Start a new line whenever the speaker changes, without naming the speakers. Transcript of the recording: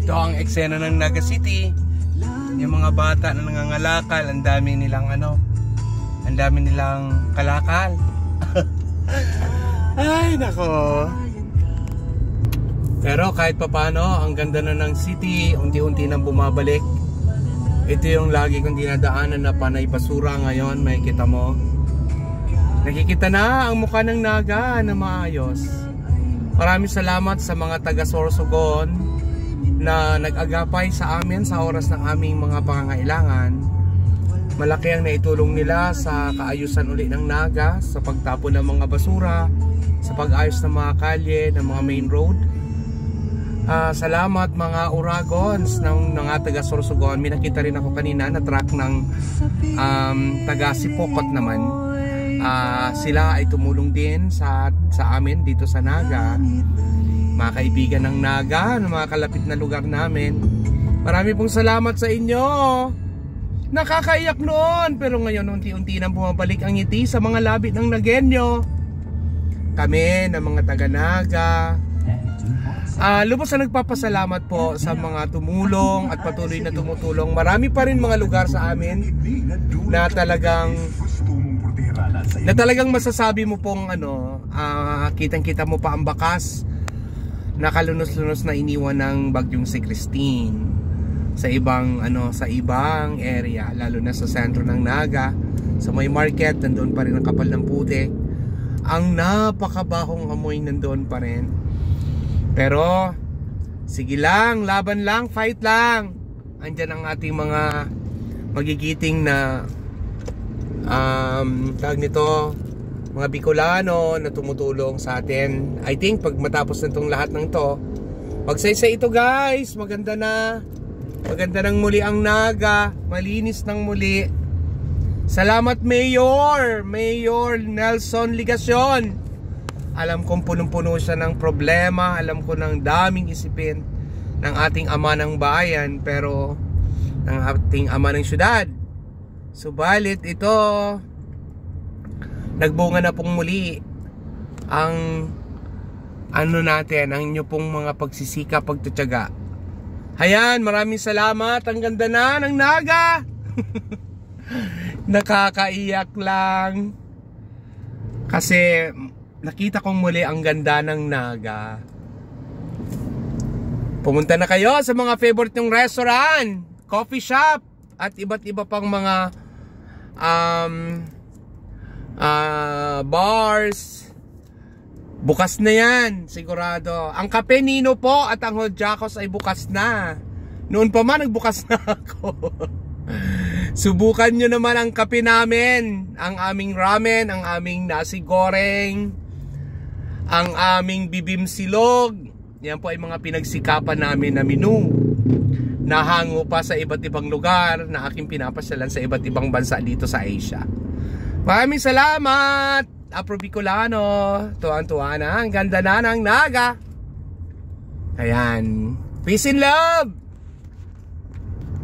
Ito ang eksena ng Naga City. Yung mga bata na nangangalakal, ang dami nilang kalakal. Ay nako. Pero kahit papano, ang ganda na ng city, unti-unti nang bumabalik. Ito yung lagi kong dinadaanan na panay basura ngayon, makikita mo. Nakikita na ang mukha ng Naga na maayos. Maraming salamat sa mga taga Sorsogon na nag-agapay sa amin sa oras ng aming mga pangangailangan. Malaki ang naitulong nila sa kaayusan uli ng Naga, sa pagtapon ng mga basura, sa pag-ayos ng mga kalye, ng mga main road. Salamat mga Uragons ng taga Sorsogon. May nakita rin ako kanina na truck ng taga Sipokot naman. Sila ay tumulong din sa amin dito sa Naga. Mga kaibigan ng Naga, ng mga kalapit na lugar namin. Marami pong salamat sa inyo. Nakakaiyak noon, pero ngayon unti-unti nang bumabalik ang ngiti sa mga labi ng Nagenyo. Kami ng mga taga Naga, lubos na nagpapasalamat po sa mga tumulong at patuloy na tumutulong. Marami pa rin mga lugar sa amin na talagang masasabi mo pong kitang-kita mo pa ang bakas na kalunos-lunos na iniwan ng bagyong si Christine sa ibang area, lalo na sa sentro ng Naga, sa may market. Nandoon pa rin ang kapal ng putik, ang napakabahong amoy nandoon pa rin. Pero sige lang, laban lang, fight lang. Andyan ang ating mga magigiting na tawag nito, mga Bicolano na tumutulong sa atin. I think pag matapos na itong lahat ng to, magsaysay ito guys. Maganda ng muli ang Naga, malinis ng muli. Salamat Mayor Nelson Ligacion. Alam kong punong-puno siya ng problema, alam ko ng daming isipin ng ating ama ng bayan, pero ng ating ama ng syudad. Subalit ito, nagbunga na pong muli ang natin, ang inyo pong mga pagsisika, pagtutyaga. Hayan, maraming salamat. Ang ganda na ng Naga. Nakakaiyak lang kasi nakita kong muli ang ganda ng Naga. Pumunta na kayo sa mga favorite nyong restaurant, coffee shop, at iba't iba pang mga bars. Bukas na yan, sigurado. Ang Kape Nino po at ang Hojakos ay bukas na. Noon pa man nagbukas na ako. Subukan nyo naman ang kape namin, ang aming ramen, ang aming nasi goreng, ang aming bibim silog. Yan po ay mga pinagsikapan namin na menu. Nahango pa sa iba't ibang lugar na aking pinapasyalan sa iba't ibang bansa dito sa Asia. Maraming salamat, Afro Bicolano. Tuwang-tuwa na, ang ganda na ng Naga. Ayan, peace and love.